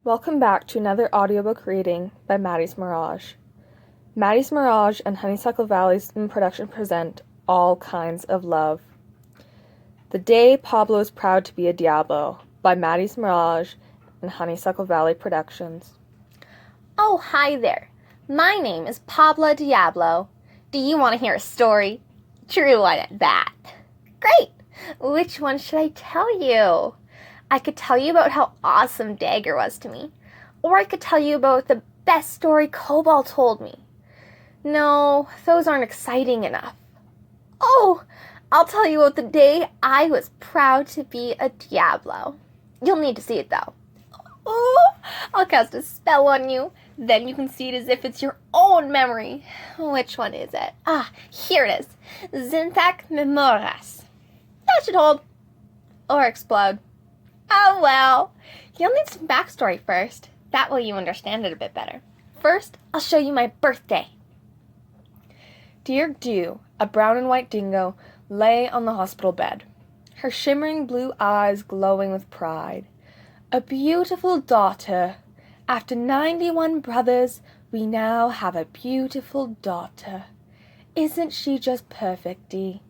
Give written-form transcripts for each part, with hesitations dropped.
Welcome back to another audiobook reading by Maddie's Mirage. Maddie's Mirage and Honeysuckle Valley's production present All Kinds of Love. The Day Pablo is Proud to be a Diablo by Maddie's Mirage and Honeysuckle Valley Productions. Oh, hi there. My name is Pabla Diablo. Do you want to hear a story? True one at that. Great. Which one should I tell you? I could tell you about how awesome Dagger was to me. Or I could tell you about the best story Cobalt told me. No, those aren't exciting enough. Oh, I'll tell you about the day I was proud to be a Diablo. You'll need to see it though. Oh, I'll cast a spell on you. Then you can see it as if it's your own memory. Which one is it? Here it is. Zintac Memoras. That should hold. Or explode. Oh well. You'll need some backstory first. That way you understand it a bit better. First, I'll show you my birthday. Dear Dew, a brown and white dingo, lay on the hospital bed, her shimmering blue eyes glowing with pride. A beautiful daughter. After 91 brothers, we now have a beautiful daughter. Isn't she just perfect, Dee?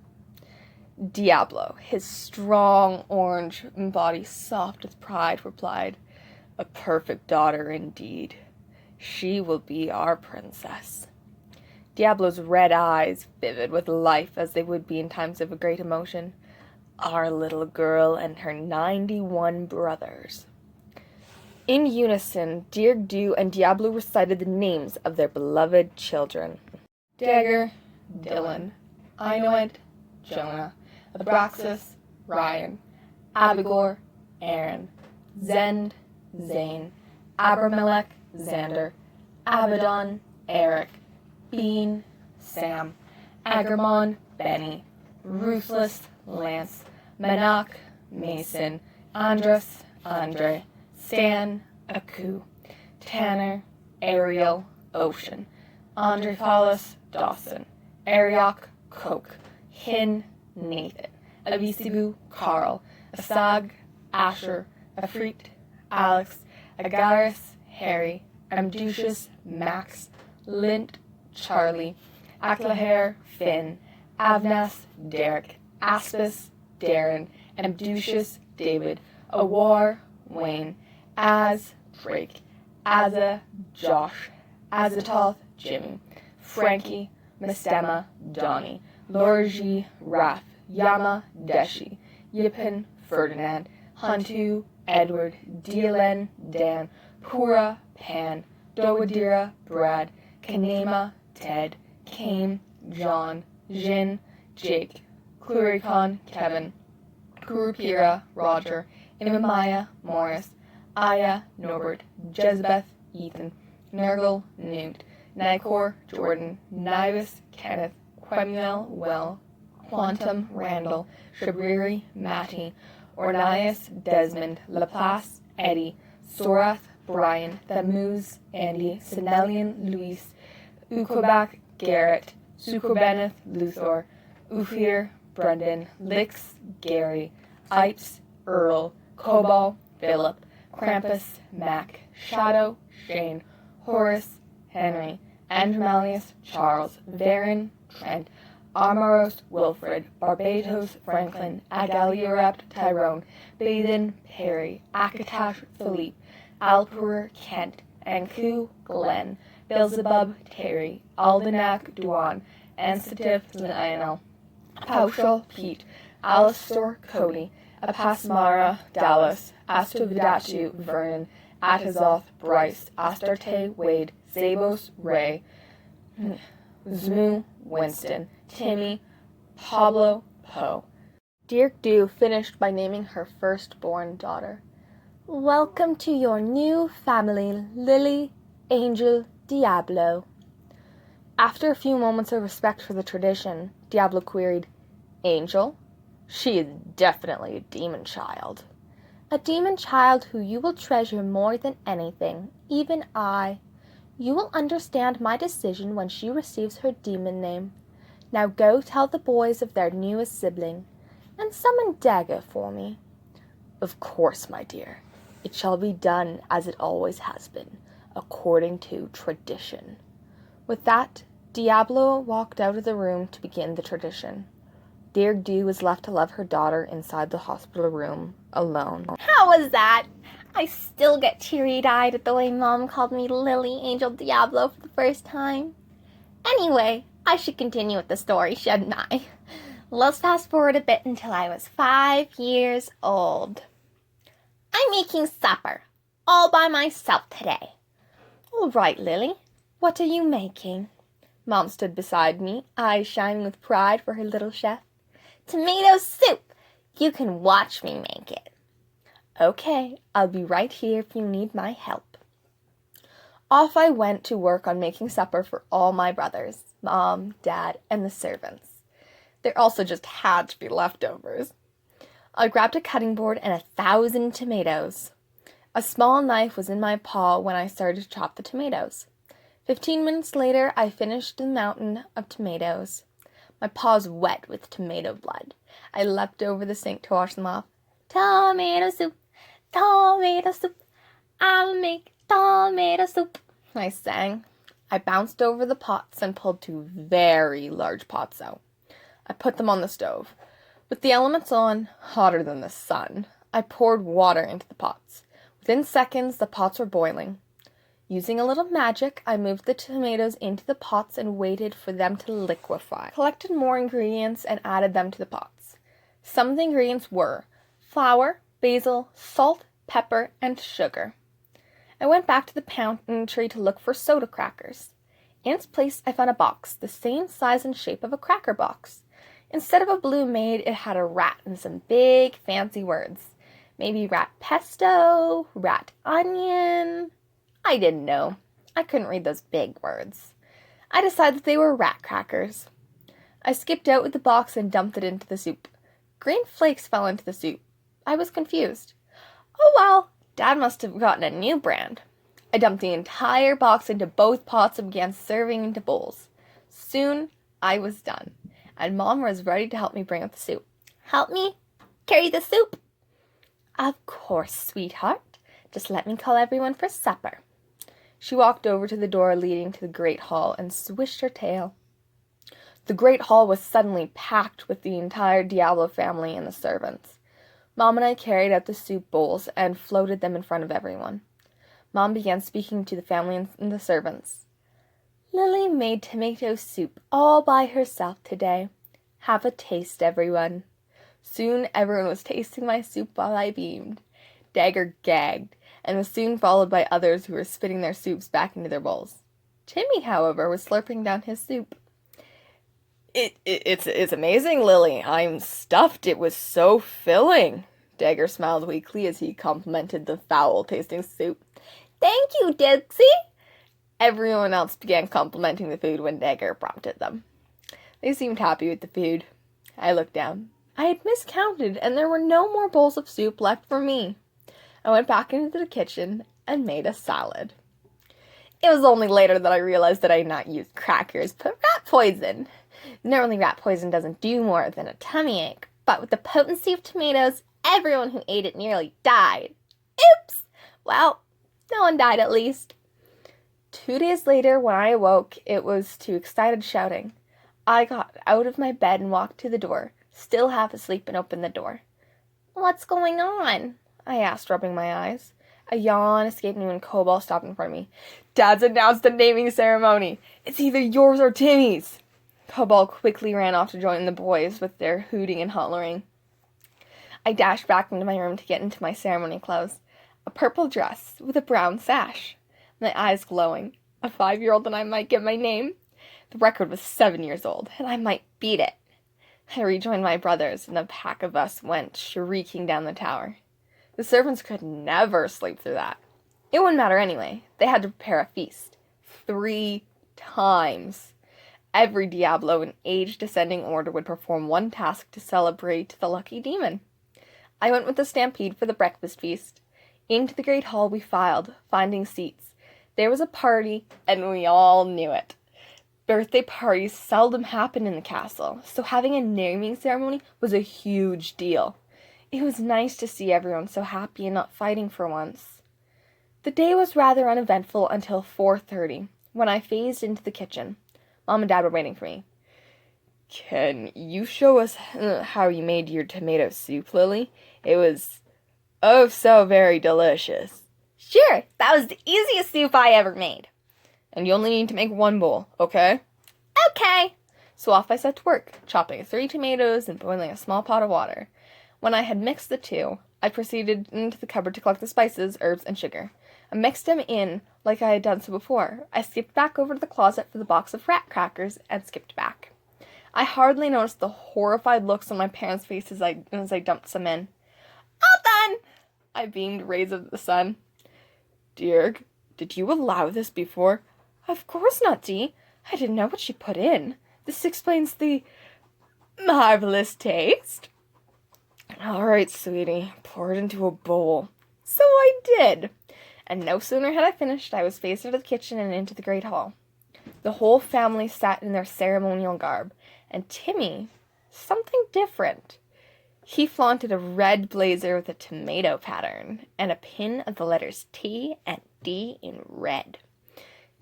Diablo, his strong orange body soft with pride, replied, A perfect daughter indeed. She will be our princess. Diablo's red eyes, vivid with life as they would be in times of a great emotion. Our little girl and her 91 brothers. In unison, Dear Dew and Diablo recited the names of their beloved children. Dagger, Dylan, Inoid, Jonah, Abraxas, Ryan, Abigor, Aaron, Zend, Zane, Abramelech, Xander, Abaddon, Eric, Bean, Sam, Agramon, Benny, Ruthless, Lance, Manak, Mason, Andres, Andre, Stan, Aku, Tanner, Ariel, Ocean, Androphalos, Dawson, Ariok, Coke, Hin, Nathan, Abisibu, Carl, Asag, Asher, Afrit, Alex, Agaris, Harry, Amducius, Max, Lint, Charlie, Aklaher, Finn, Avnas, Derek, Aspis, Darren, Amducius, David, Awar, Wayne, Az, Drake, Azza, Josh, Azatoth, Jimmy, Frankie, Mastema, Donnie, Lorji, Raph, Yama, Deshi, Yipin, Ferdinand, Huntu, Edward, Dielen, Dan, Pura, Pan, Dowadira, Brad, Kanema, Ted, Kane, John, Jin, Jake, Cluricon, Kevin, Kurupira, Roger, Imamaya, Morris, Aya, Norbert, Jezbeth, Ethan, Nergal, Newt, Nikor, Jordan, Nivus, Kenneth, Quemuel, Will, Quantum, Randall, Shabriri, Matty, Ornias, Desmond, Laplace, Eddie, Sorath, Brian, Thamuz, Andy, Sinellian, Luis, Ukobak, Garrett, Sukobeneth, Luthor, Ufir, Brendan, Lix, Gary, Ipes, Earl, Cobal, Philip, Krampus, Mac, Shadow, Shane, Horace, Henry, Andromalius, Charles, Varen, Trent, Armoros, Wilfred, Barbados, Franklin, Agaliarapt, Tyrone, Bathan, Perry, Akatash, Philippe, Alpur, Kent, Anku, Glenn, Beelzebub, Terry, Aldenak, Duan, Ansatif, Lionel, Paushal, Pete, Alistor, Cody, Apasmara, Dallas, Astovidatu, Vernon, Atazoth, Bryce, Astarte, Wade, Zabos, Ray, Zmu, Winston, Timmy, Pablo, Poe. Dear Dew finished by naming her firstborn daughter. Welcome to your new family, Lily, Angel, Diablo. After a few moments of respect for the tradition, Diablo queried, Angel? She is definitely a demon child. A demon child who you will treasure more than anything, even I. You will understand my decision when she receives her demon name. Now go tell the boys of their newest sibling, and summon Dagger for me. Of course, my dear. It shall be done as it always has been, according to tradition." With that, Diablo walked out of the room to begin the tradition. Dear Dew was left to love her daughter inside the hospital room, alone. How was that? I still get teary-eyed at the way Mom called me Lily Angel Diablo for the first time. Anyway, I should continue with the story, shouldn't I? Let's fast forward a bit until I was 5 years old. I'm making supper, all by myself today. All right, Lily, what are you making? Mom stood beside me, eyes shining with pride for her little chef. Tomato soup. You can watch me make it. Okay, I'll be right here if you need my help. Off I went to work on making supper for all my brothers, Mom, Dad, and the servants. There also just had to be leftovers. I grabbed a cutting board and 1,000 tomatoes. A small knife was in my paw when I started to chop the tomatoes. 15 minutes later, I finished the mountain of tomatoes. My paws wet with tomato blood. I leapt over the sink to wash them off. Tomato soup, I'll make tomato soup, I sang. I bounced over the pots and pulled 2 very large pots out. I put them on the stove. With the elements on, hotter than the sun, I poured water into the pots. Within seconds, the pots were boiling. Using a little magic, I moved the tomatoes into the pots and waited for them to liquefy. Collected more ingredients and added them to the pots. Some of the ingredients were flour, basil, salt, pepper, and sugar. I went back to the pantry to look for soda crackers. In its place, I found a box, the same size and shape of a cracker box. Instead of a blue maid, it had a rat and some big fancy words. Maybe rat pesto, rat onion. I didn't know. I couldn't read those big words. I decided they were rat crackers. I skipped out with the box and dumped it into the soup. Green flakes fell into the soup. I was confused. Oh well, Dad must have gotten a new brand. I dumped the entire box into both pots and began serving into bowls. Soon, I was done, and Mom was ready to help me bring up the soup. Help me carry the soup? Of course, sweetheart. Just let me call everyone for supper. She walked over to the door leading to the great hall and swished her tail. The great hall was suddenly packed with the entire Diablo family and the servants. Mom and I carried out the soup bowls and floated them in front of everyone. Mom began speaking to the family and the servants. Lily made tomato soup all by herself today. Have a taste, everyone. Soon everyone was tasting my soup while I beamed. Dagger gagged, and was soon followed by others who were spitting their soups back into their bowls. Timmy, however, was slurping down his soup. It's amazing, Lily. I'm stuffed. It was so filling. Dagger smiled weakly as he complimented the foul-tasting soup. Thank you, Dixie. Everyone else began complimenting the food when Dagger prompted them. They seemed happy with the food. I looked down. I had miscounted, and there were no more bowls of soup left for me. I went back into the kitchen and made a salad. It was only later that I realized that I had not used crackers, but rat poison. Normally rat poison doesn't do more than a tummy ache, but with the potency of tomatoes, everyone who ate it nearly died. Oops! Well, no one died at least. 2 days later, when I awoke, it was to excited shouting. I got out of my bed and walked to the door, still half asleep, and opened the door. What's going on? I asked, rubbing my eyes. A yawn escaped me when Cobalt stopped in front of me. Dad's announced the naming ceremony. It's either yours or Timmy's. Cobalt quickly ran off to join the boys with their hooting and hollering. I dashed back into my room to get into my ceremony clothes. A purple dress with a brown sash. My eyes glowing. A 5-year-old and I might get my name. The record was 7 years old, and I might beat it. I rejoined my brothers, and the pack of us went shrieking down the tower. The servants could never sleep through that. It wouldn't matter anyway. They had to prepare a feast. 3 times. Every Diablo in age-descending order would perform one task to celebrate the lucky demon. I went with the stampede for the breakfast feast. Into the great hall we filed, finding seats. There was a party, and we all knew it. Birthday parties seldom happened in the castle, so having a naming ceremony was a huge deal. It was nice to see everyone so happy and not fighting for once. The day was rather uneventful until 4:30, when I phased into the kitchen. Mom and Dad were waiting for me. "Can you show us how you made your tomato soup, Lily? It was, oh, so very delicious." Sure, that was the easiest soup I ever made. "And you only need to make one bowl, okay?" Okay. So off I set to work, chopping 3 tomatoes and boiling a small pot of water. When I had mixed the two, I proceeded into the cupboard to collect the spices, herbs, and sugar. I mixed them in like I had done so before. I skipped back over to the closet for the box of rat crackers and skipped back. I hardly noticed the horrified looks on my parents' faces as I dumped some in. All done. I beamed rays of the sun. "Dear, did you allow this before?" "Of course not, Dee. I didn't know what she put in. This explains the marvelous taste." "All right, sweetie, pour it into a bowl." So I did. And no sooner had I finished, I was phased out of the kitchen and into the great hall. The whole family sat in their ceremonial garb, and Timmy, something different. He flaunted a red blazer with a tomato pattern, and a pin of the letters T and D in red.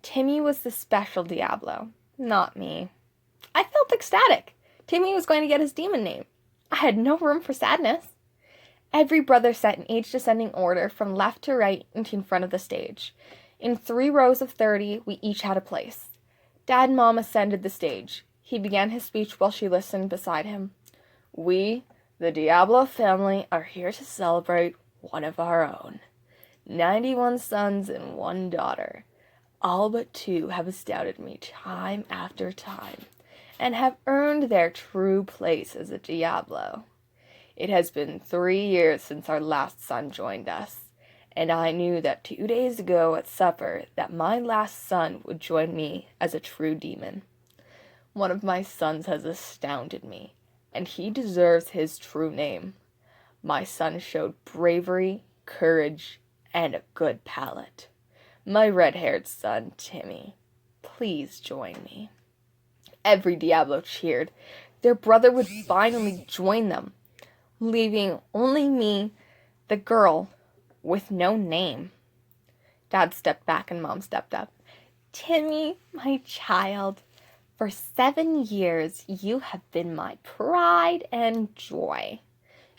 Timmy was the special Diablo, not me. I felt ecstatic. Timmy was going to get his demon name. I had no room for sadness. Every brother sat in age descending order from left to right into in front of the stage. In 3 rows of 30, we each had a place. Dad and Mom ascended the stage. He began his speech while she listened beside him. "We, the Diablo family, are here to celebrate one of our own. 91 sons and 1 daughter. All but 2 have astounded me time after time, and have earned their true place as a Diablo. It has been 3 years since our last son joined us, and I knew that 2 days ago at supper that my last son would join me as a true demon. One of my sons has astounded me, and he deserves his true name. My son showed bravery, courage, and a good palate. My red-haired son, Timmy, please join me." Every Diablo cheered. Their brother would finally join them, leaving only me, the girl, with no name. Dad stepped back and Mom stepped up. "Timmy, my child, for 7 years you have been my pride and joy.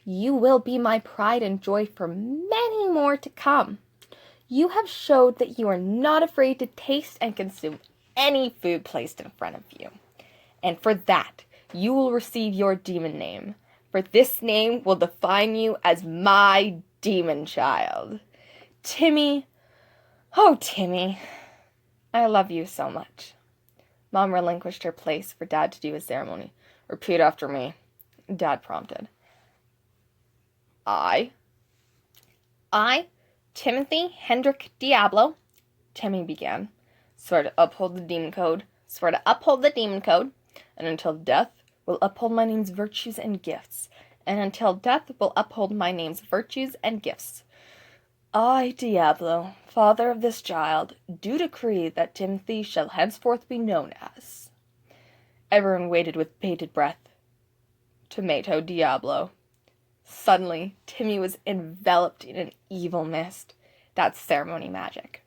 You will be my pride and joy for many more to come. You have showed that you are not afraid to taste and consume any food placed in front of you. And for that, you will receive your demon name. For this name will define you as my demon child. Timmy, oh Timmy, I love you so much." Mom relinquished her place for Dad to do his ceremony. "Repeat after me," Dad prompted. I, Timothy Hendrick Diablo," Timmy began, "swear to uphold the demon code, and until death will uphold my name's virtues and gifts, I, Diablo, father of this child, do decree that Timothy shall henceforth be known as—" Everyone waited with bated breath. "Tomato Diablo." Suddenly, Timmy was enveloped in an evil mist. That's ceremony magic.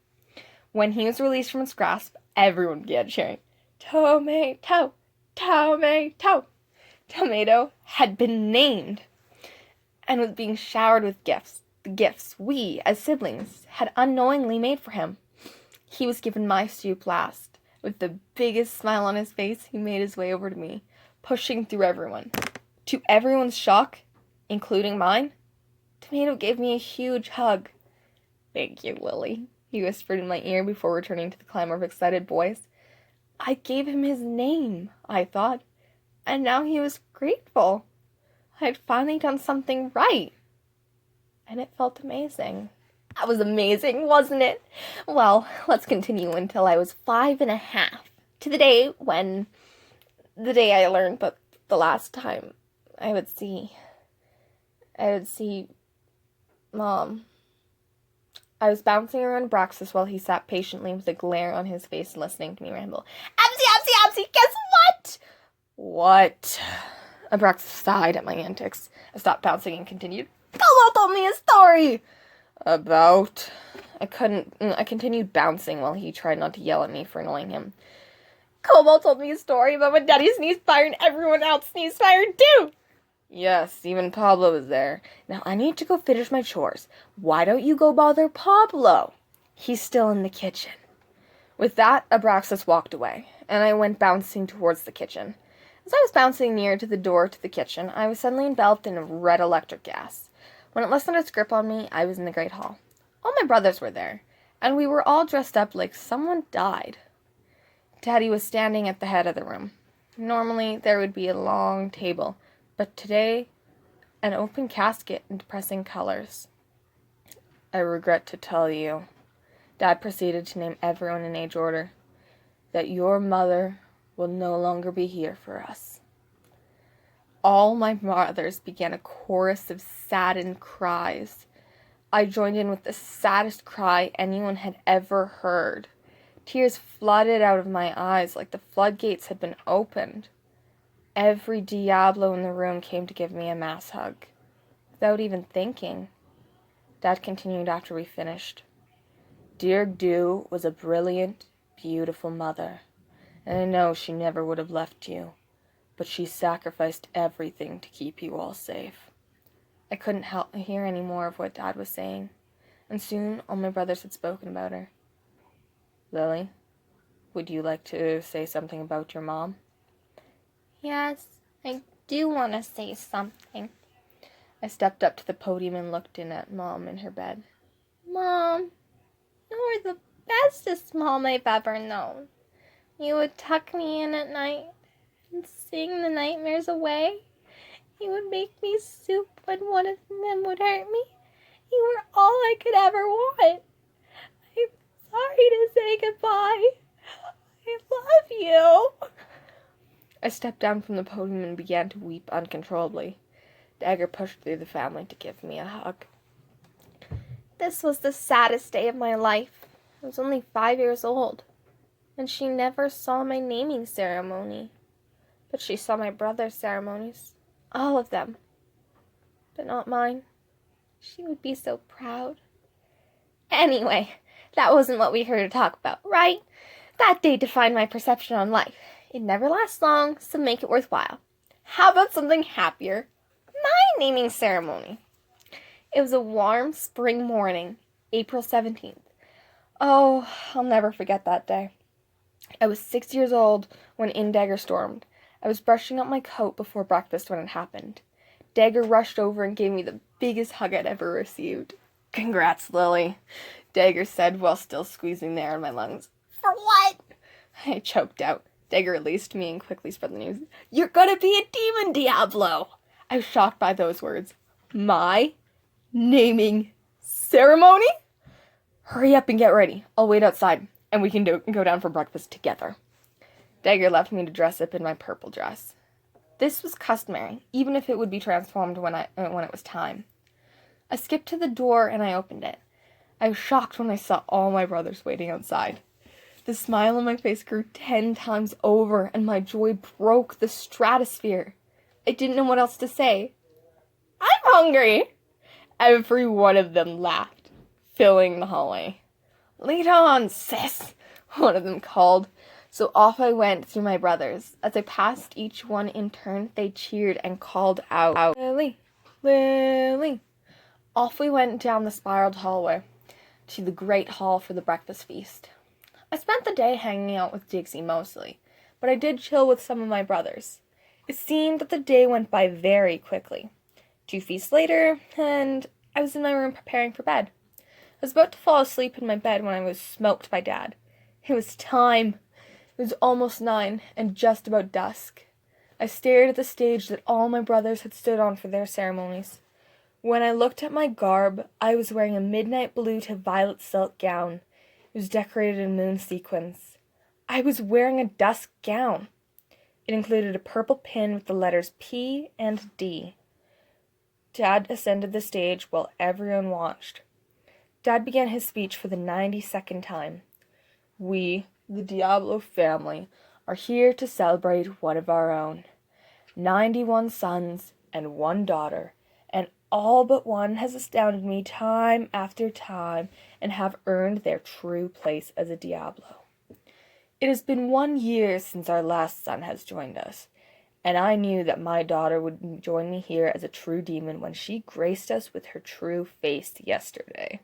When he was released from its grasp, everyone began cheering, "Tomato! Tomato!" Tomato had been named and was being showered with gifts. The gifts we, as siblings, had unknowingly made for him. He was given my soup last. With the biggest smile on his face, he made his way over to me, pushing through everyone. To everyone's shock, including mine, Tomato gave me a huge hug. "Thank you, Lily," he whispered in my ear before returning to the clamor of excited boys. I gave him his name, I thought, and now he was grateful. I had finally done something right, and it felt amazing. That was amazing, wasn't it? Well, let's continue until I was 5.5, to the day I learned that the last time I would see Mom. I was bouncing around Braxis while he sat patiently with a glare on his face listening to me ramble. "Absy, absy, absy, guess what?" "What?" Abraxas sighed at my antics. I stopped bouncing and continued. Pabla told me a story! About... I continued bouncing while he tried not to yell at me for annoying him. Cobalt told me a story about when Daddy sneezed fire and everyone else sneezed fire too! Yes, even Pablo was there. Now I need to go finish my chores. Why don't you go bother Pablo? He's still in the kitchen. With that, Abraxas walked away, and I went bouncing towards the kitchen. As I was bouncing near to the door to the kitchen, I was suddenly enveloped in a red electric gas. When it loosened its grip on me, I was in the great hall. All my brothers were there, and we were all dressed up like someone died. Daddy was standing at the head of the room. Normally, there would be a long table, but today, an open casket in depressing colors. I regret to tell you, Dad proceeded to name everyone in age order, that your mother will no longer be here for us. All my brothers began a chorus of saddened cries. I joined in with the saddest cry anyone had ever heard. Tears flooded out of my eyes like the floodgates had been opened. Every Diablo in the room came to give me a mass hug. Without even thinking, Dad continued after we finished. Dear Dew was a brilliant, beautiful mother, and I know she never would have left you, but she sacrificed everything to keep you all safe. I couldn't hear any more of what Dad was saying, and soon all my brothers had spoken about her. Lily, would you like to say something about your mom? Yes, I do want to say something. I stepped up to the podium and looked in at Mom in her bed. Mom, you were the bestest mom I've ever known. You would tuck me in at night and sing the nightmares away. You would make me soup when one of them would hurt me. You were all I could ever want. I'm sorry to say goodbye. I love you. I stepped down from the podium and began to weep uncontrollably. Dagger pushed through the family to give me a hug. This was the saddest day of my life. I was only 5 years old, and she never saw my naming ceremony. But she saw my brother's ceremonies, all of them, but not mine. She would be so proud. Anyway, that wasn't what we were here to talk about, right? That day defined my perception on life. It never lasts long, so make it worthwhile. How about something happier? My naming ceremony. It was a warm spring morning, April 17th. Oh, I'll never forget that day. I was 6 years old when in Dagger stormed. I was brushing up my coat before breakfast when it happened. Dagger rushed over and gave me the biggest hug I'd ever received. Congrats, Lily, Dagger said while still squeezing the air in my lungs. For what? I choked out. Dagger released me and quickly spread the news. You're gonna be a demon, Diablo! I was shocked by those words. My naming ceremony? Hurry up and get ready. I'll wait outside, and we can go down for breakfast together. Dagger left me to dress up in my purple dress. This was customary, even if it would be transformed when it was time. I skipped to the door and I opened it. I was shocked when I saw all my brothers waiting outside. The smile on my face grew 10 times over, and my joy broke the stratosphere. I didn't know what else to say. I'm hungry! Every one of them laughed, filling the hallway. Lead on, sis, one of them called. So off I went through my brothers. As I passed each one in turn, they cheered and called out, Lily, Lily. Off we went down the spiraled hallway to the great hall for the breakfast feast. I spent the day hanging out with Dixie mostly, but I did chill with some of my brothers. It seemed that the day went by very quickly. 2 feasts later, and I was in my room preparing for bed. I was about to fall asleep in my bed when I was smoked by Dad. It was time. It was almost 9 and just about dusk. I stared at the stage that all my brothers had stood on for their ceremonies. When I looked at my garb, I was wearing a midnight blue to violet silk gown. It was decorated in moon sequins. I was wearing a dusk gown. It included a purple pin with the letters P and D. Dad ascended the stage while everyone watched. Dad began his speech for the 92nd time. We, the Diablo family, are here to celebrate one of our own. 91 sons and 1 daughter, and all but one has astounded me time after time and have earned their true place as a Diablo. It has been 1 year since our last son has joined us, and I knew that my daughter would join me here as a true demon when she graced us with her true face yesterday.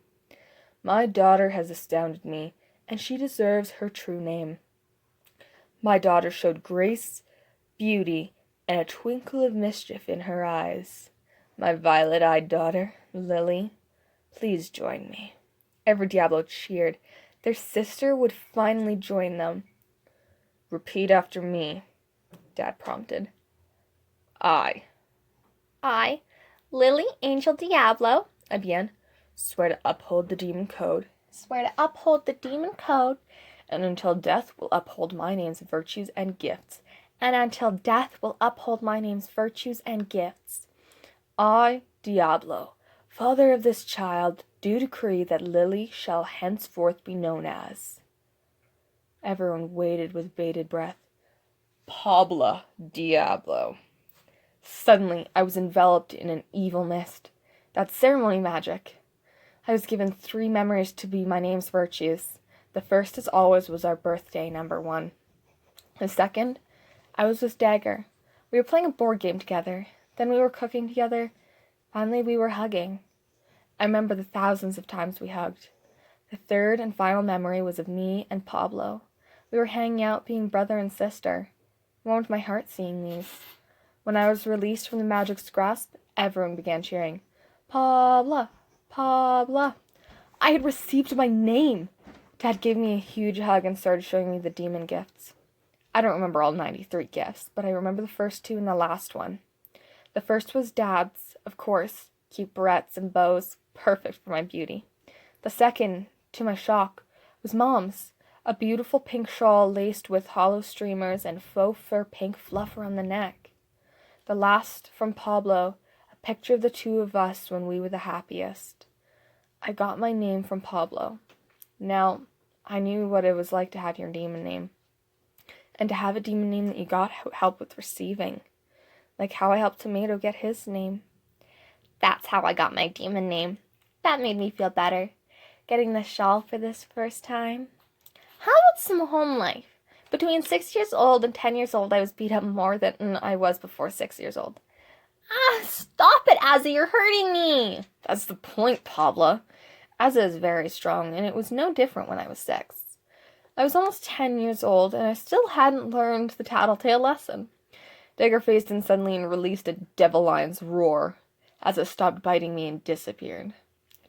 My daughter has astounded me, and she deserves her true name. My daughter showed grace, beauty, and a twinkle of mischief in her eyes. My violet-eyed daughter, Lily, please join me. Every Diablo cheered. Their sister would finally join them. Repeat after me, Dad prompted. I, Lily Angel Diablo, I began, swear to uphold the demon code, and until death will uphold my name's virtues and gifts. I, Diablo, father of this child, do decree that Lily shall henceforth be known as. Everyone waited with bated breath. Pabla Diablo. Suddenly, I was enveloped in an evil mist. That's ceremony magic. I was given 3 memories to be my name's virtues. The first, as always, was our birthday, number 1. The second, I was with Dagger. We were playing a board game together. Then we were cooking together. Finally, we were hugging. I remember the thousands of times we hugged. The third and final memory was of me and Pablo. We were hanging out, being brother and sister. It warmed my heart seeing these. When I was released from the magic's grasp, everyone began cheering. Pabla! Pabla! I had received my name! Dad gave me a huge hug and started showing me the demon gifts. I don't remember all 93 gifts, but I remember the first 2 and the last one. The first was Dad's, of course, cute barrettes and bows, perfect for my beauty. The second, to my shock, was Mom's, a beautiful pink shawl laced with hollow streamers and faux fur pink fluff around the neck. The last, from Pablo, a picture of the 2 of us when we were the happiest. I got my name from Pablo. Now, I knew what it was like to have your demon name. And to have a demon name that you got help with receiving. Like how I helped Tomato get his name. That's how I got my demon name. That made me feel better. Getting the shawl for this first time. How about some home life? Between 6 years old and 10 years old, I was beat up more than I was before 6 years old. Stop it, Azza, you're hurting me. That's the point, Pabla. Azza is very strong, and it was no different when I was 6. I was almost 10 years old, and I still hadn't learned the tattletale lesson. Dagger faced in suddenly and released a devil lion's roar. Azza stopped biting me and disappeared.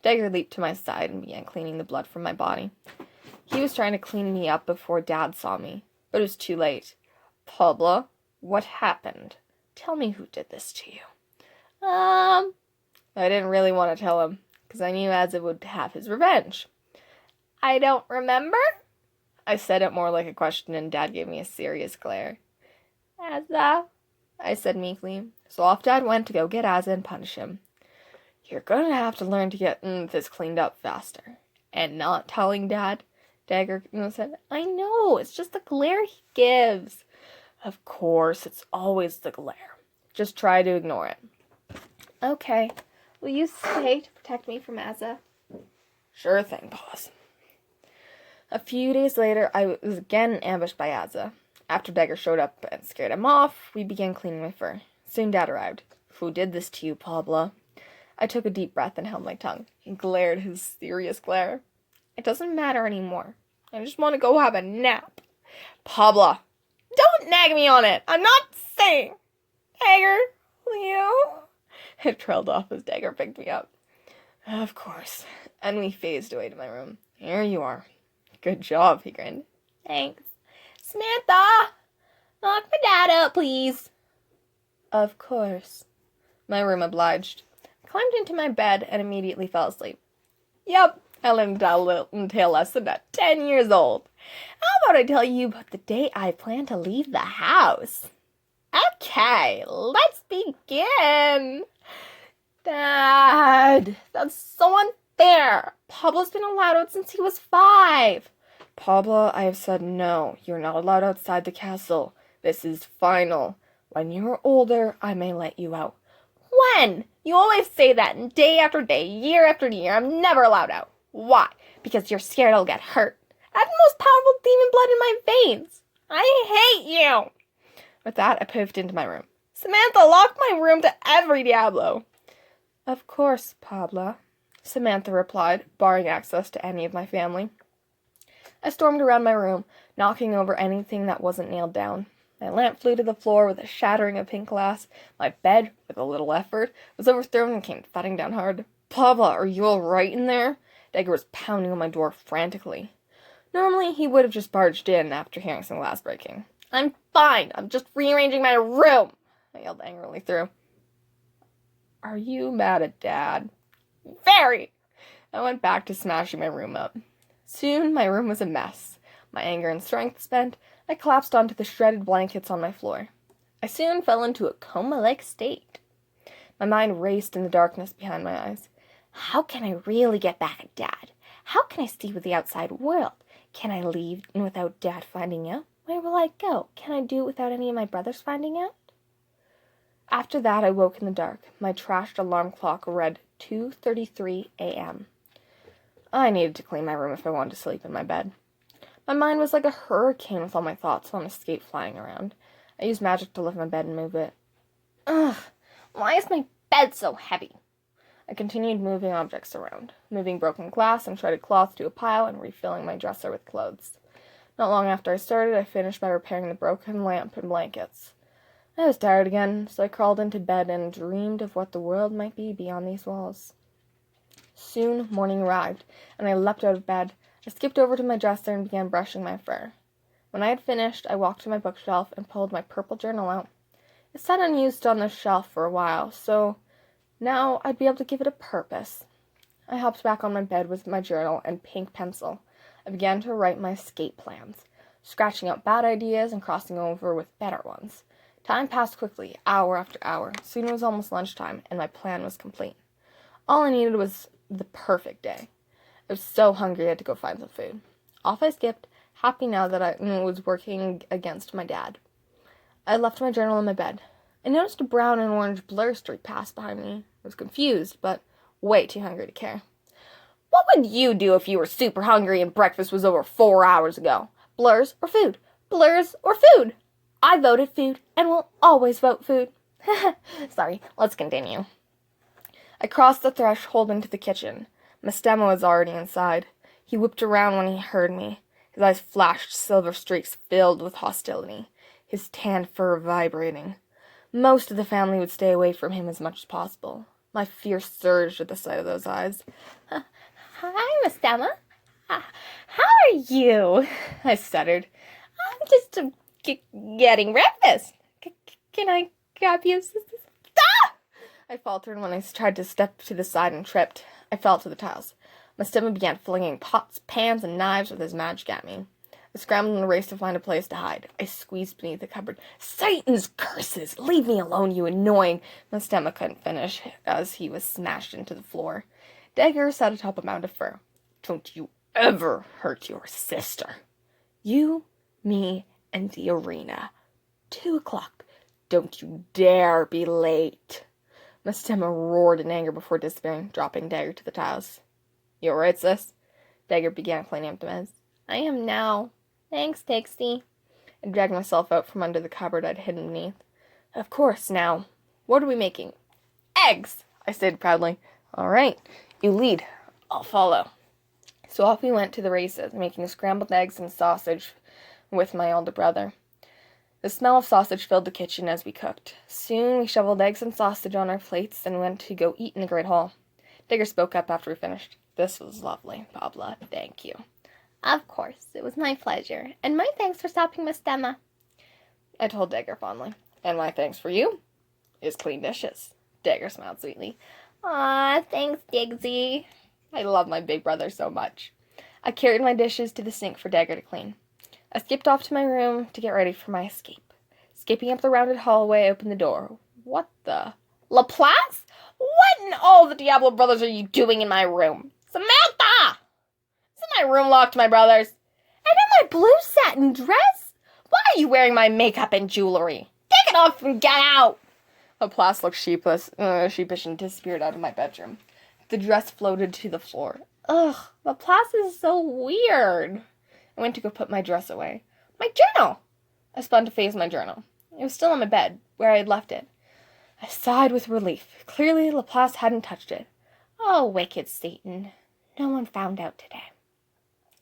Dagger leaped to my side and began cleaning the blood from my body. He was trying to clean me up before Dad saw me, but it was too late. Pabla, what happened? Tell me who did this to you. I didn't really want to tell him, because I knew Azza would have his revenge. I don't remember. I said it more like a question, and Dad gave me a serious glare. Azza, I said meekly. So off Dad went to go get Azza and punish him. You're going to have to learn to get this cleaned up faster. And not telling Dad, Dagger said, I know, it's just the glare he gives. Of course, it's always the glare. Just try to ignore it. Okay. Will you stay to protect me from Azza? Sure thing, Paws. A few days later, I was again ambushed by Azza. After Dagger showed up and scared him off, we began cleaning my fur. Soon Dad arrived. Who did this to you, Pabla? I took a deep breath and held my tongue. He glared his serious glare. It doesn't matter anymore. I just want to go have a nap. Pabla, don't nag me on it. I'm not saying. Dagger, will you? It trailed off as Dagger picked me up. Of course. And we phased away to my room. Here you are. Good job, he grinned. Thanks. Samantha! Knock my dad up, please. Of course. My room obliged. I climbed into my bed and immediately fell asleep. Yep, I learned a tail lesson at 10 years old. How about I tell you about the day I plan to leave the house? Okay, let's begin. Dad, that's so unfair. Pablo's been allowed out since he was 5. Pablo, I have said no. You're not allowed outside the castle. This is final. When you're older, I may let you out. When? You always say that, and day after day, year after year, I'm never allowed out. Why? Because you're scared I'll get hurt. I have the most powerful demon blood in my veins. I hate you. With that, I poofed into my room. Samantha, lock my room to every Diablo. Of course, Pabla, Samantha replied, barring access to any of my family. I stormed around my room, knocking over anything that wasn't nailed down. My lamp flew to the floor with a shattering of pink glass. My bed, with a little effort, was overthrown and came thudding down hard. Pabla, are you all right in there? Dagger was pounding on my door frantically. Normally, he would have just barged in after hearing some glass breaking. I'm fine. I'm just rearranging my room, I yelled angrily through. Are you mad at Dad? Very. I went back to smashing my room up. Soon, my room was a mess. My anger and strength spent, I collapsed onto the shredded blankets on my floor. I soon fell into a coma-like state. My mind raced in the darkness behind my eyes. How can I really get back at Dad? How can I see with the outside world? Can I leave without Dad finding out? Where will I go? Can I do it without any of my brothers finding out? After that, I woke in the dark. My trashed alarm clock read 2:33 a.m. I needed to clean my room if I wanted to sleep in my bed. My mind was like a hurricane with all my thoughts on escape flying around. I used magic to lift my bed and move it. Ugh, why is my bed so heavy? I continued moving objects around, moving broken glass and shredded cloth to a pile and refilling my dresser with clothes. Not long after I started, I finished by repairing the broken lamp and blankets. I was tired again, so I crawled into bed and dreamed of what the world might be beyond these walls. Soon, morning arrived, and I leapt out of bed. I skipped over to my dresser and began brushing my fur. When I had finished, I walked to my bookshelf and pulled my purple journal out. It sat unused on the shelf for a while, so now I'd be able to give it a purpose. I hopped back on my bed with my journal and pink pencil. I began to write my escape plans, scratching out bad ideas and crossing over with better ones. Time passed quickly, hour after hour. Soon it was almost lunchtime, and my plan was complete. All I needed was the perfect day. I was so hungry I had to go find some food. Off I skipped, happy now that I was working against my dad. I left my journal in my bed. I noticed a brown and orange blur streak pass behind me. I was confused, but way too hungry to care. What would you do if you were super hungry and breakfast was over 4 hours ago? Blurs or food? Blurs or food? I voted food and will always vote food. Sorry, let's continue. I crossed the threshold into the kitchen. Mastema was already inside. He whipped around when he heard me. His eyes flashed silver streaks filled with hostility, his tanned fur vibrating. Most of the family would stay away from him as much as possible. My fear surged at the sight of those eyes. Hi, Mastema. How are you? I stuttered. I'm just getting breakfast. Can I grab you? Ah! I faltered when I tried to step to the side and tripped. I fell to the tiles. Mastema began flinging pots, pans, and knives with his magic at me. I scrambled in a race to find a place to hide. I squeezed beneath the cupboard. Satan's curses! Leave me alone, you annoying... Mastema couldn't finish as he was smashed into the floor. Dagger sat atop a mound of fur. Don't you ever hurt your sister. You, me, and the arena. 2:00. Don't you dare be late. Mastema roared in anger before disappearing, dropping Dagger to the tiles. You alright, sis? Dagger began cleaning up the mess. I am now. Thanks, Tixie. I dragged myself out from under the cupboard I'd hidden beneath. Of course, now. What are we making? Eggs, I said proudly. All right, you lead. I'll follow. So off we went to the races, making scrambled eggs and sausage with my older brother. The smell of sausage filled the kitchen as we cooked. Soon we shoveled eggs and sausage on our plates and went to go eat in the great hall. Dagger spoke up after we finished. This was lovely, Pabla. Thank you. Of course, it was my pleasure. And my thanks for stopping Mastema. I told Dagger fondly. And my thanks for you is clean dishes. Dagger smiled sweetly. Aw, thanks, Digsy. I love my big brother so much. I carried my dishes to the sink for Dagger to clean. I skipped off to my room to get ready for my escape. Skipping up the rounded hallway, I opened the door. What the... Laplace? What in all the Diablo brothers are you doing in my room? Samantha! Isn't my room locked, my brothers? And in my blue satin dress? Why are you wearing my makeup and jewelry? Take it off and get out! Laplace looked sheepish and disappeared out of my bedroom. The dress floated to the floor. Ugh, Laplace is so weird. I went to go put my dress away. My journal! I spun to face my journal. It was still on my bed, where I had left it. I sighed with relief. Clearly, Laplace hadn't touched it. Oh, wicked Satan. No one found out today.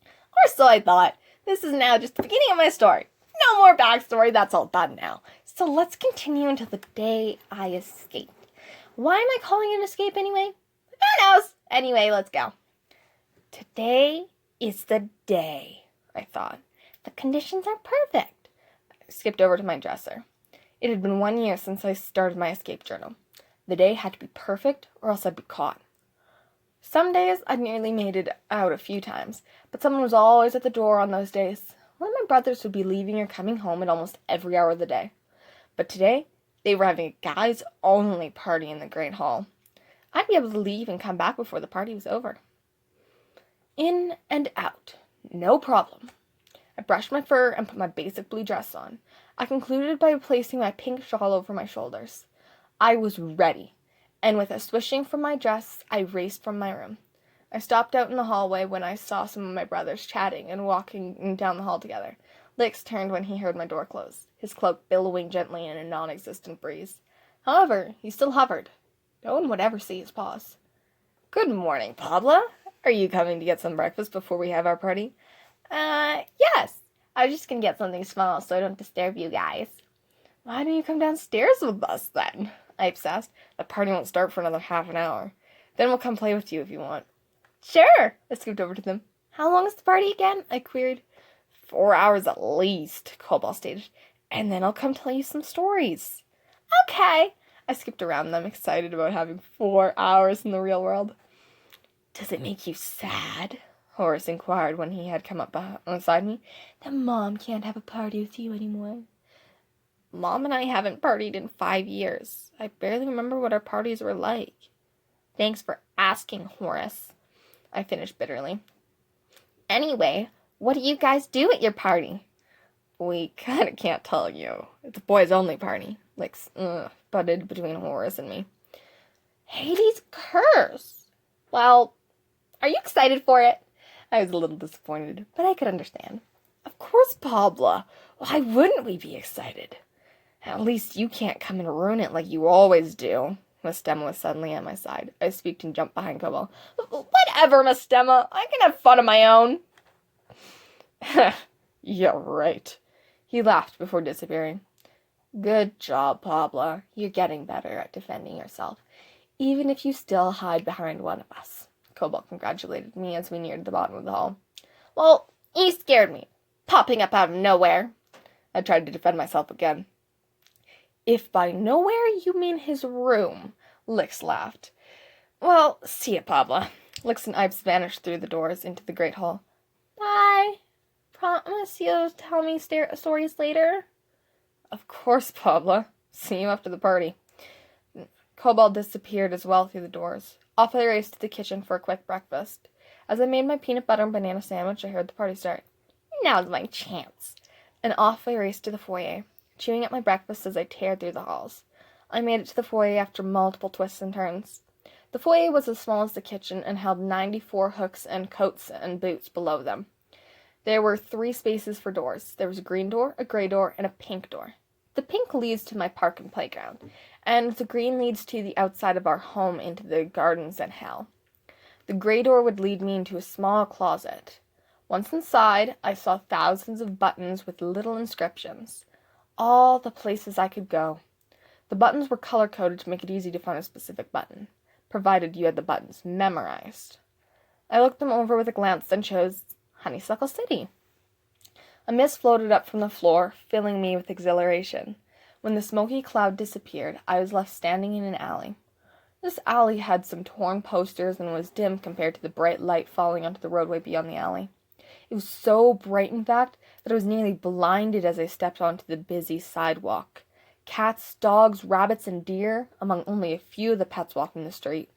Or so I thought. This is now just the beginning of my story. No more backstory, that's all done now. So let's continue until the day I escaped. Why am I calling it escape anyway? Who knows? Anyway, let's go. Today is the day, I thought. The conditions are perfect. I skipped over to my dresser. It had been 1 year since I started my escape journal. The day had to be perfect or else I'd be caught. Some days I'd nearly made it out a few times, but someone was always at the door on those days. One of my brothers would be leaving or coming home at almost every hour of the day. But today, they were having a guys-only party in the Great Hall. I'd be able to leave and come back before the party was over. In and out. No problem. I brushed my fur and put my basic blue dress on. I concluded by placing my pink shawl over my shoulders. I was ready, and with a swishing from my dress, I raced from my room. I stopped out in the hallway when I saw some of my brothers chatting and walking down the hall together. Lix turned when he heard my door close, his cloak billowing gently in a non-existent breeze. However, he still hovered. No one would ever see his paws. Good morning, Pabla. Are you coming to get some breakfast before we have our party? Yes. I was just gonna get something small so I don't disturb you guys. Why don't you come downstairs with us then? I obsessed. The party won't start for another half an hour. Then we'll come play with you if you want. Sure. I scooped over to them. How long is the party again? I queried. 4 hours at least, Cobalt stated. And then I'll come tell you some stories. Okay. I skipped around them, excited about having 4 hours in the real world. Does it make you sad? Horace inquired when he had come up beside me. That Mom can't have a party with you anymore. Mom and I haven't partied in 5 years. I barely remember what our parties were like. Thanks for asking, Horace. I finished bitterly. Anyway, what do you guys do at your party? We kinda can't tell you. It's a boys-only party. Lix butted between Horace and me. Hades curse! Well, are you excited for it? I was a little disappointed, but I could understand. Of course, Pabla. Why wouldn't we be excited? At least you can't come and ruin it like you always do. Miss Stemma was suddenly at my side. I squeaked and jumped behind Cobalt. Whatever, Miss Stemma. I can have fun of my own. Yeah, right. He laughed before disappearing. Good job, Pabla. You're getting better at defending yourself, even if you still hide behind one of us. Cobalt congratulated me as we neared the bottom of the hall. Well, you scared me, popping up out of nowhere. I tried to defend myself again. If by nowhere you mean his room, Lix laughed. Well, see ya, Pabla. Lix and Ibs vanished through the doors into the great hall. Bye. Promise you'll tell me stories later? Of course, Pabla. See you after the party. Cobalt disappeared as well through the doors. Off I raced to the kitchen for a quick breakfast. As I made my peanut butter and banana sandwich, I heard the party start. Now's my chance. And off I raced to the foyer, chewing at my breakfast as I teared through the halls. I made it to the foyer after multiple twists and turns. The foyer was as small as the kitchen and held 94 hooks and coats and boots below them. There were 3 spaces for doors. There was a green door, a gray door, and a pink door. The pink leads to my park and playground, and the green leads to the outside of our home into the gardens and hell. The gray door would lead me into a small closet. Once inside, I saw thousands of buttons with little inscriptions. All the places I could go. The buttons were color-coded to make it easy to find a specific button, provided you had the buttons memorized. I looked them over with a glance, then chose Honeysuckle City. A mist floated up from the floor, filling me with exhilaration. When the smoky cloud disappeared, I was left standing in an alley. This alley had some torn posters and was dim compared to the bright light falling onto the roadway beyond the alley. It was so bright, in fact, that I was nearly blinded as I stepped onto the busy sidewalk. Cats, dogs, rabbits, and deer, among only a few of the pets walking the street.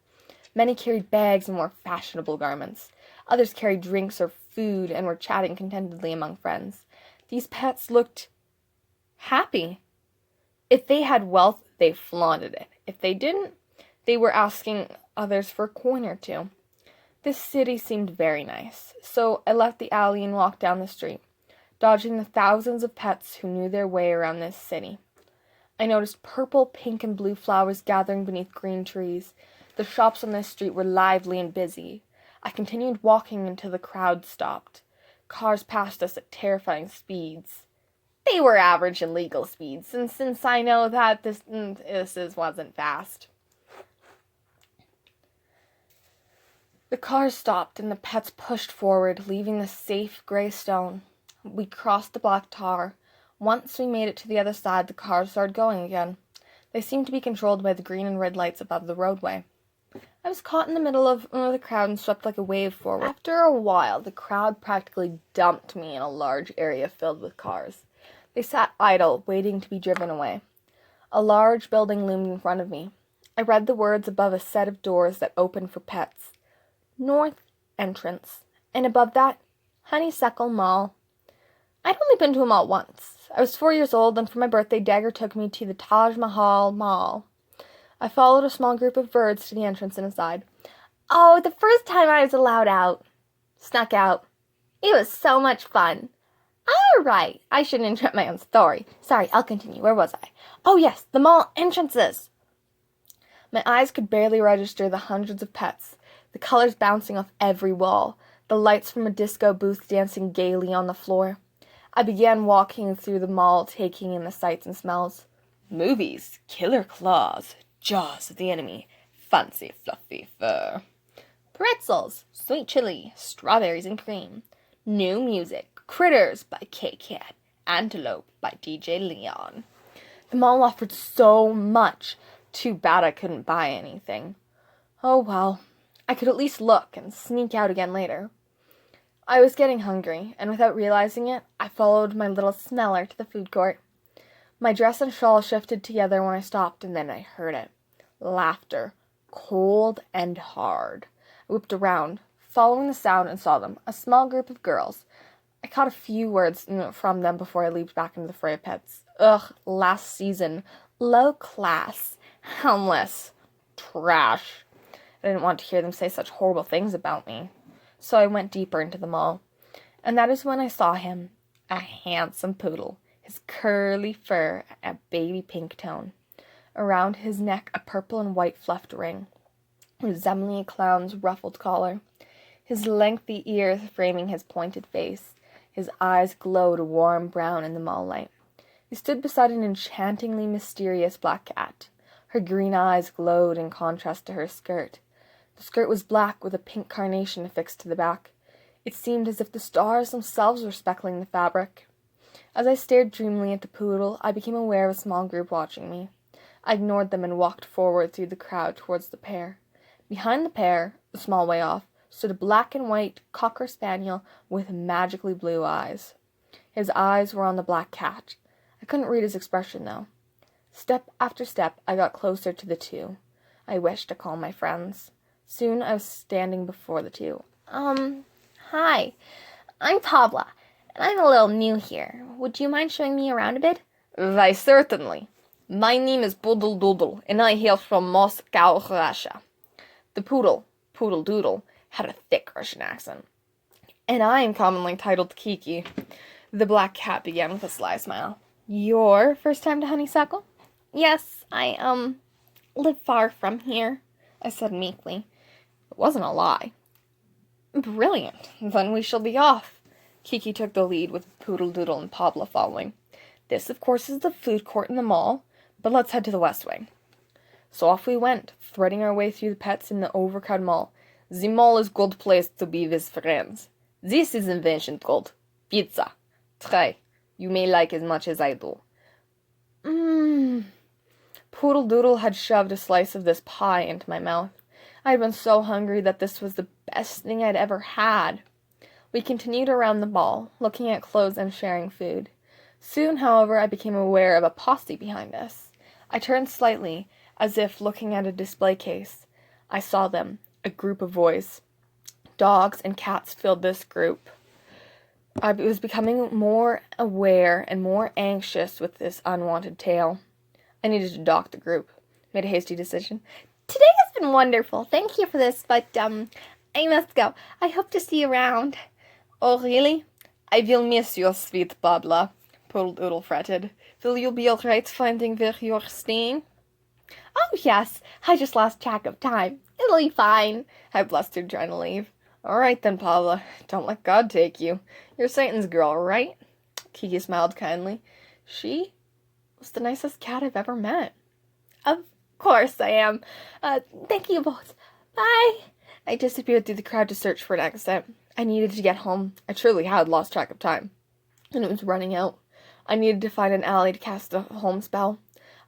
Many carried bags and wore fashionable garments. Others carried drinks or food and were chatting contentedly among friends. These pets looked happy. If they had wealth, they flaunted it. If they didn't, they were asking others for a coin or two. This city seemed very nice, so I left the alley and walked down the street, dodging the thousands of pets who knew their way around this city. I noticed purple, pink, and blue flowers gathering beneath green trees. The shops on this street were lively and busy. I continued walking until the crowd stopped. Cars passed us at terrifying speeds. They were average and legal speeds, and since I know that this wasn't fast. The cars stopped and the pets pushed forward, leaving the safe gray stone. We crossed the black tar. Once we made it to the other side, the cars started going again. They seemed to be controlled by the green and red lights above the roadway. I was caught in the middle of the crowd and swept like a wave forward. After a while, the crowd practically dumped me in a large area filled with cars. They sat idle, waiting to be driven away. A large building loomed in front of me. I read the words above a set of doors that opened for pets. North entrance, and above that, Honeysuckle Mall. I'd only been to a mall once. I was 4 years old, and for my birthday, Dagger took me to the Taj Mahal Mall. I followed a small group of birds to the entrance and aside. Oh, the first time I was allowed out. Snuck out. It was so much fun. All right, I shouldn't interrupt my own story. Sorry, I'll continue. Where was I? Oh yes, the mall entrances. My eyes could barely register the hundreds of pets, the colors bouncing off every wall, the lights from a disco booth dancing gaily on the floor. I began walking through the mall, taking in the sights and smells. Movies, killer claws, jaws of the enemy, fancy fluffy fur. Pretzels, sweet chili, strawberries and cream. New music, Critters by K-Cat, Antelope by DJ Leon. The mall offered so much. Too bad I couldn't buy anything. Oh well, I could at least look and sneak out again later. I was getting hungry, and without realizing it, I followed my little smeller to the food court. My dress and shawl shifted together when I stopped, and then I heard it. Laughter, cold and hard. I whipped around, following the sound, and saw them, a small group of girls. I caught a few words from them before I leaped back into the fray of pets. Ugh, last season. Low class. Homeless. Trash. I didn't want to hear them say such horrible things about me. So I went deeper into the mall. And that is when I saw him. A handsome poodle. His curly fur a baby pink tone. Around his neck a purple and white fluffed ring, resembling a clown's ruffled collar. His lengthy ears framing his pointed face. His eyes glowed a warm brown in the mall light. He stood beside an enchantingly mysterious black cat. Her green eyes glowed in contrast to her skirt. The skirt was black with a pink carnation affixed to the back. It seemed as if the stars themselves were speckling the fabric. As I stared dreamily at the poodle, I became aware of a small group watching me. I ignored them and walked forward through the crowd towards the pair. Behind the pair, a small way off, stood a black and white cocker spaniel with magically blue eyes. His eyes were on the black cat. I couldn't read his expression, though. Step after step, I got closer to the two. I wished to call my friends. Soon I was standing before the two. Hi. I'm Pabla, and I'm a little new here. Would you mind showing me around a bit? Why, certainly. My name is Boodle Doodle, and I hail from Moscow, Russia. The Poodle Doodle, had a thick Russian accent. And I am commonly titled Kiki. The black cat began with a sly smile. Your first time to Honeysuckle? Yes, I, live far from here, I said meekly. It wasn't a lie. Brilliant. Then we shall be off. Kiki took the lead with Poodle Doodle and Pabla following. This, of course, is the food court in the mall, but let's head to the west wing. So off we went, threading our way through the pets in the overcrowded mall. The mall is good place to be with friends. This is invention called pizza. Try. You may like as much as I do. Poodle Doodle had shoved a slice of this pie into my mouth. I had been so hungry that this was the best thing I'd ever had. We continued around the mall, looking at clothes and sharing food. Soon, however, I became aware of a posse behind us. I turned slightly, as if looking at a display case. I saw them, a group of boys. Dogs and cats filled this group. I was becoming more aware and more anxious with this unwanted tale. I needed to dock the group. Made a hasty decision. Today has been wonderful. Thank you for this, but, I must go. I hope to see you around. Oh, really? I will miss you, sweet Pabla, Poodle Oodle fretted. Will you be all right finding where you're staying? Oh, yes. I just lost track of time. It'll be fine. I blustered, trying to leave. All right then, Pabla. Don't let God take you. You're Satan's girl, right? Kiki smiled kindly. She was the nicest cat I've ever met. Of course I am. Thank you both. Bye. I disappeared through the crowd to search for an exit. I needed to get home. I truly had lost track of time, and it was running out. I needed to find an alley to cast a home spell.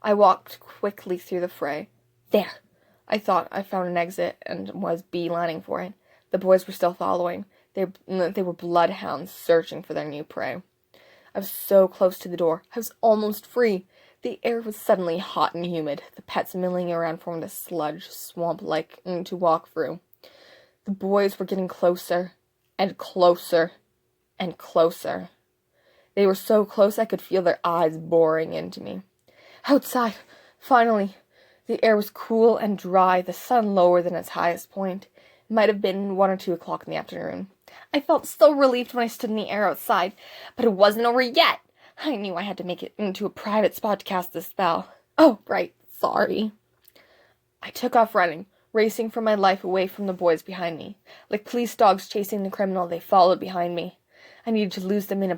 I walked quickly through the fray. There! I thought I found an exit and was beelining for it. The boys were still following. They were bloodhounds searching for their new prey. I was so close to the door. I was almost free. The air was suddenly hot and humid. The pets milling around formed a sludge swamp-like to walk through. The boys were getting closer and closer and closer. They were so close I could feel their eyes boring into me. Outside, finally. The air was cool and dry, the sun lower than its highest point. It might have been 1 or 2 o'clock in the afternoon. I felt so relieved when I stood in the air outside, but it wasn't over yet. I knew I had to make it into a private spot to cast the spell. Oh, right, sorry. I took off running, racing for my life away from the boys behind me. Like police dogs chasing the criminal, they followed behind me. I needed to lose them in the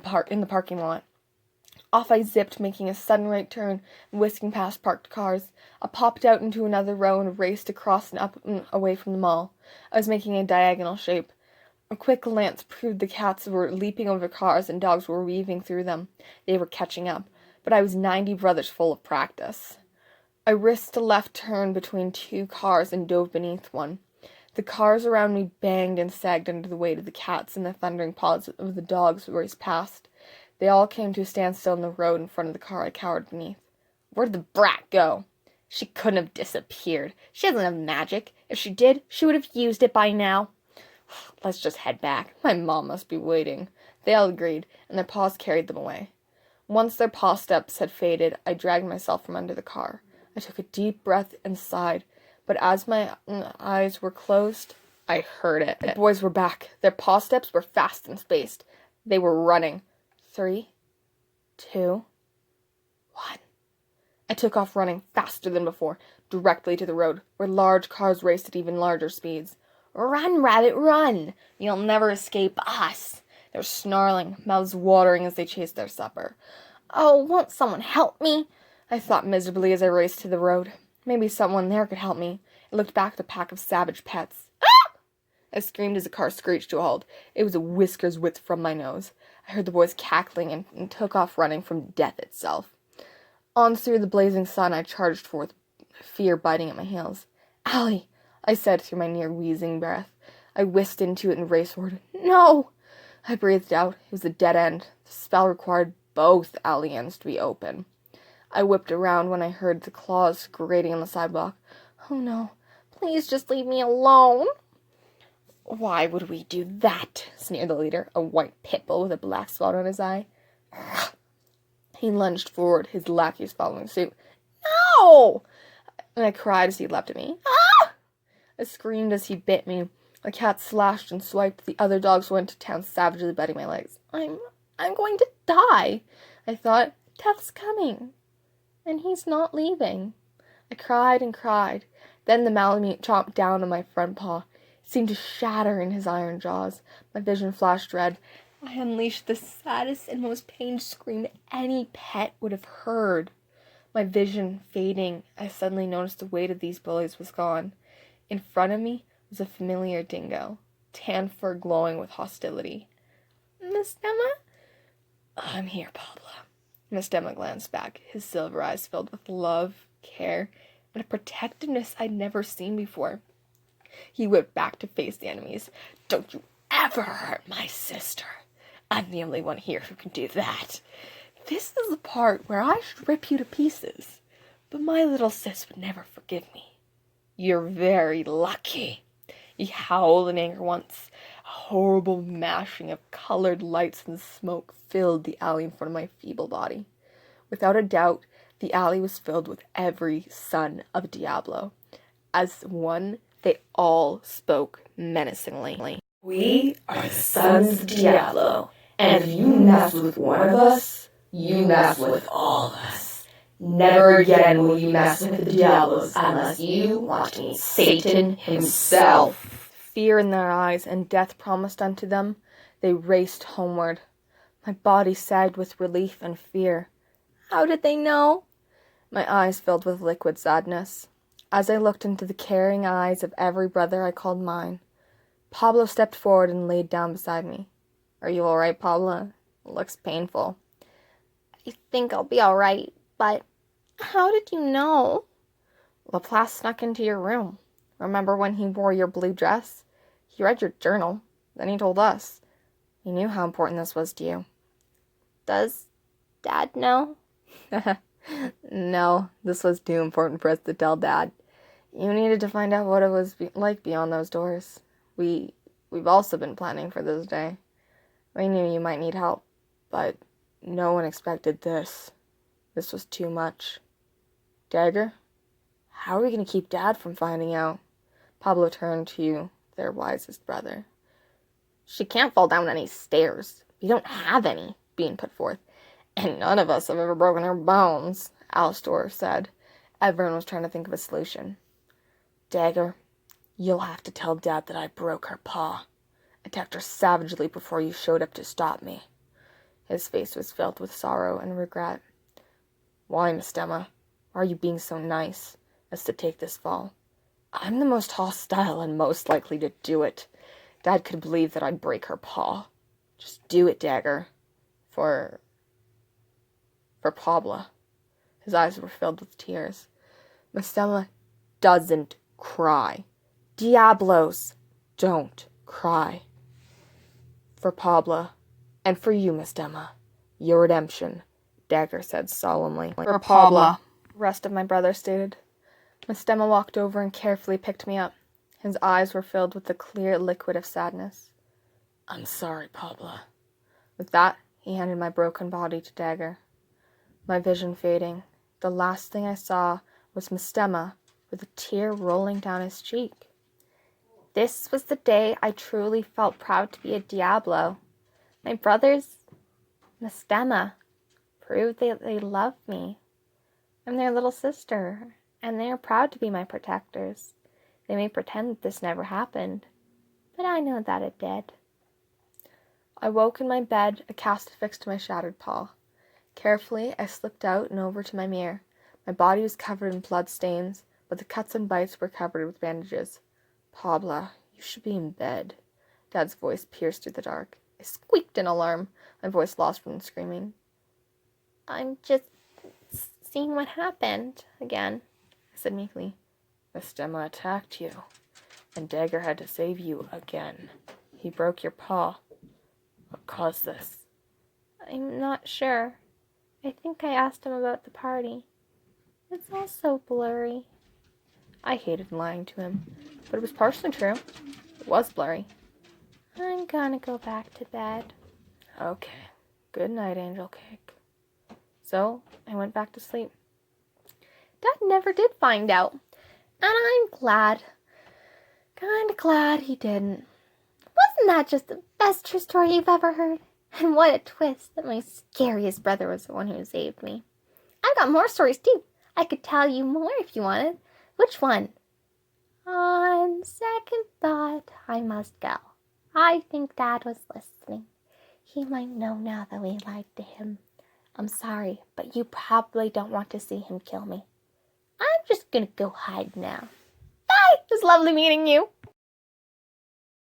parking lot. Off I zipped, making a sudden right turn and whisking past parked cars. I popped out into another row and raced across and up and away from the mall. I was making a diagonal shape. A quick glance proved the cats were leaping over cars and dogs were weaving through them. They were catching up, but I was 90 brothers full of practice. I risked a left turn between 2 cars and dove beneath one. The cars around me banged and sagged under the weight of the cats, and the thundering paws of the dogs raced past. They all came to a standstill in the road in front of the car I cowered beneath. Where'd the brat go? She couldn't have disappeared. She doesn't have magic. If she did, she would have used it by now. Let's just head back. My mom must be waiting. They all agreed, and their paws carried them away. Once their paw steps had faded, I dragged myself from under the car. I took a deep breath and sighed, but as my eyes were closed, I heard it. The boys were back. Their paw steps were fast and spaced. They were running. 3, 2, 1. I took off running faster than before, directly to the road, where large cars raced at even larger speeds. Run, rabbit, run! You'll never escape us! They were snarling, mouths watering as they chased their supper. Oh, won't someone help me? I thought miserably as I raced to the road. Maybe someone there could help me. I looked back at the pack of savage pets. Ah! I screamed as the car screeched to a halt. It was a whisker's width from my nose. I heard the boys cackling and took off running from death itself. On through the blazing sun I charged forth, fear biting at my heels. Allie! I said through my near-wheezing breath. I whisked into it and raced-ward. No! I breathed out. It was a dead end. The spell required both alley ends to be open. I whipped around when I heard the claws grating on the sidewalk. Oh no, please just leave me alone. Why would we do that? Sneered the leader, a white pit bull with a black spot on his eye. He lunged forward, his lackeys following suit. No! And I cried as he leapt at me. Ah! I screamed as he bit me. The cat slashed and swiped. The other dogs went to town, savagely biting my legs. I'm going to die. I thought, death's coming. And he's not leaving. I cried and cried. Then the Malamute chomped down on my front paw. It seemed to shatter in his iron jaws. My vision flashed red. I unleashed the saddest and most pained scream any pet would have heard. My vision fading, I suddenly noticed the weight of these bullies was gone. In front of me was a familiar dingo, tan fur glowing with hostility. Miss Emma? I'm here, Pabla. Miss Emma glanced back, his silver eyes filled with love, care, and a protectiveness I'd never seen before. He whipped back to face the enemies. Don't you ever hurt my sister. I'm the only one here who can do that. This is the part where I should rip you to pieces, but my little sis would never forgive me. You're very lucky. He howled in anger once. A horrible mashing of colored lights and smoke filled the alley in front of my feeble body. Without a doubt, The alley was filled with every son of Diablo. As one, they all spoke menacingly. We are the sons of Diablo, and if you mess with one of us, you mess with all of us. Never again will you mess with the Diablos unless you want to meet Satan himself. Fear in their eyes and death promised unto them, they raced homeward. My body sagged with relief and fear. How did they know? My eyes filled with liquid sadness. As I looked into the caring eyes of every brother I called mine, Pablo stepped forward and laid down beside me. Are you all right, Pabla? It looks painful. I think I'll be all right, but how did you know? Laplace snuck into your room. Remember when he wore your blue dress? He read your journal. Then he told us. He knew how important this was to you. Does Dad know? No, this was too important for us to tell Dad. You needed to find out what it was like beyond those doors. We've also been planning for this day. We knew you might need help, but no one expected this. This was too much. Dagger, how are we going to keep Dad from finding out? Pablo turned to their wisest brother. She can't fall down any stairs. We don't have any, Bean put forth. And none of us have ever broken her bones, Alistor said. Everyone was trying to think of a solution. Dagger, you'll have to tell Dad that I broke her paw. Attacked her savagely before you showed up to stop me. His face was filled with sorrow and regret. Why, Miss Emma? Why are you being so nice as to take this fall? I'm the most hostile and most likely to do it. Dad could believe that I'd break her paw. Just do it, Dagger. For Pabla. His eyes were filled with tears. Miss Emma doesn't cry. Diablos don't cry. For Pabla, and for you, Miss Emma, your redemption, Dagger said solemnly. For Pabla, The rest of my brother stated. Miss Emma walked over and carefully picked me up. His eyes were filled with the clear liquid of sadness. I'm sorry, Pabla. With that, he handed my broken body to Dagger. My vision fading, the last thing I saw was Miss Emma with a tear rolling down his cheek. This was the day I truly felt proud to be a Diablo. My brothers, Miss Emma, proved that they love me. I'm their little sister, and they are proud to be my protectors. They may pretend that this never happened, but I know that it did. I woke in my bed, a cast affixed to my shattered paw. Carefully, I slipped out and over to my mirror. My body was covered in blood stains, but the cuts and bites were covered with bandages. Pabla, you should be in bed. Dad's voice pierced through the dark. I squeaked in alarm, my voice lost from the screaming. I'm just seeing what happened again, I said meekly. Miss Emma attacked you, and Dagger had to save you again. He broke your paw. What caused this? I'm not sure. I think I asked him about the party. It's all so blurry. I hated lying to him, but it was partially true. It was blurry. I'm gonna go back to bed. Okay. Good night, Angel Cake. So, I went back to sleep. Dad never did find out. And I'm glad. Kinda glad he didn't. Wasn't that just the best true story you've ever heard? And what a twist that my scariest brother was the one who saved me. I've got more stories too. I could tell you more if you wanted. Which one? On second thought, I must go. I think Dad was listening. He might know now that we lied to him. I'm sorry, but you probably don't want to see him kill me. I'm just gonna go hide now. Bye! It was lovely meeting you.